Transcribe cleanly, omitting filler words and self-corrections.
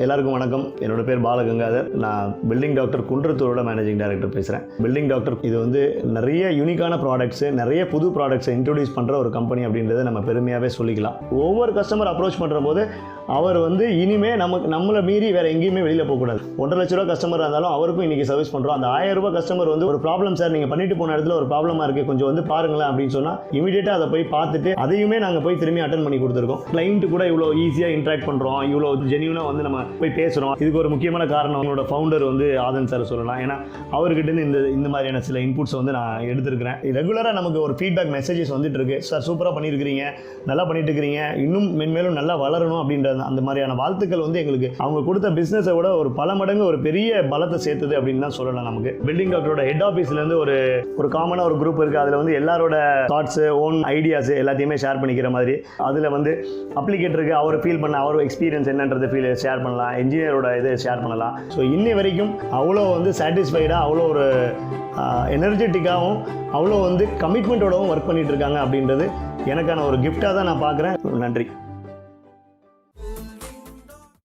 எல்லாருக்கும் வணக்கம். என்னோட பேர் பாலகங்காதர். நான் பில்டிங் டாக்டர் குன்றத்தூரோட மேனேஜிங் டைரக்டர் பேசுகிறேன். பில்டிங் டாக்டர் இது வந்து நிறைய யூனிக்கான ப்ராடக்ட்ஸு, நிறைய புது ப்ராடக்ட்ஸை இன்ட்ரடியூஸ் பண்ணுற ஒரு கம்பெனி அப்படின்றத நம்ம பெருமையாகவே சொல்லிக்கலாம். ஒவ்வொரு கஸ்டமர் அப்ரோச் பண்ணுற போது அவர் வந்து இனிமேல் நம்மளை மீறி வேறு எங்கேயுமே வெளியில் போகக்கூடாது. 1.5 லட்ச ரூபா கஸ்டமர் இருந்தாலும் அவருக்கும் இன்றைக்கி சர்வீஸ் பண்ணுறோம். அந்த 1000 ரூபா கஸ்டமர் வந்து ஒரு ப்ராப்ளம் சார், நீங்கள் பண்ணிட்டு போன இடத்துல ஒரு ப்ராப்ளமாக இருக்குது, கொஞ்சம் வந்து பாருங்களேன் அப்படின்னு சொன்னால் இமீடியட்டாக அதை போய் பார்த்துட்டு அதையுமே நாங்கள் போய் திரும்பி அட்டன் பண்ணி கொடுத்துருக்கோம். கிளைண்ட் கூட இவ்வளோ ஈஸியாக இன்ட்ராக்ட் பண்ணுறோம், இவ்வளோ ஜென்யூனாக வந்து நம்ம போய் பேசுகிறோம். இதுக்கு ஒரு முக்கியமான காரணம் அவங்களோட ஃபவுண்டர் வந்து ஆதன் சார் சொல்லலாம். ஏன்னா அவர்கிட்ட இந்த மாதிரியான சில இன்புட்ஸ் வந்து நான் எடுத்துருக்கிறேன். ரெகுலராக நமக்கு ஒரு ஃபீட்பேக் மெசேஜஸ் வந்துட்டு இருக்கு. சார் சூப்பராக பண்ணியிருக்கிறீங்க, நல்லா பண்ணிட்டு இருக்கிறீங்க, இன்னும் மென்மேலும் நல்லா வளரணும் அப்படின்ற அந்த மாதிரியான வாழ்த்துக்கள் வந்து எங்களுக்கு அவங்க கொடுத்த பிஸ்னஸை விட ஒரு பல மடங்கு ஒரு பெரிய பலத்தை சேர்த்துது அப்படின்னு தான் சொல்லலாம். நமக்கு பில்டிங் டாக்டரோட ஹெட் ஆஃபீஸ்லேருந்து ஒரு காமனாக ஒரு குரூப் இருக்குது. அதில் வந்து எல்லாரோட தாட்ஸு, ஓன் ஐடியாஸு எல்லாத்தையுமே ஷேர் பண்ணிக்கிற மாதிரி, அதில் வந்து அப்ளிகேட்டருக்கு அவர் ஃபீல் பண்ண அவர் எக்ஸ்பீரியன்ஸ் என்னன்றது ஷேர் பண்ணலாம், இன்ஜினியரோட இதை ஷேர் பண்ணலாம். ஸோ இன்னி வரைக்கும் அவ்வளோ வந்து சாட்டிஸ்ஃபைடாக, அவ்வளோ ஒரு எனர்ஜெட்டிக்காகவும், அவ்வளோ வந்து கமிட்மெண்ட்டோடவும் ஒர்க் பண்ணிகிட்டு இருக்காங்க அப்படின்றது எனக்கான ஒரு கிஃப்டாக தான் நான் பார்க்குறேன். நன்றி.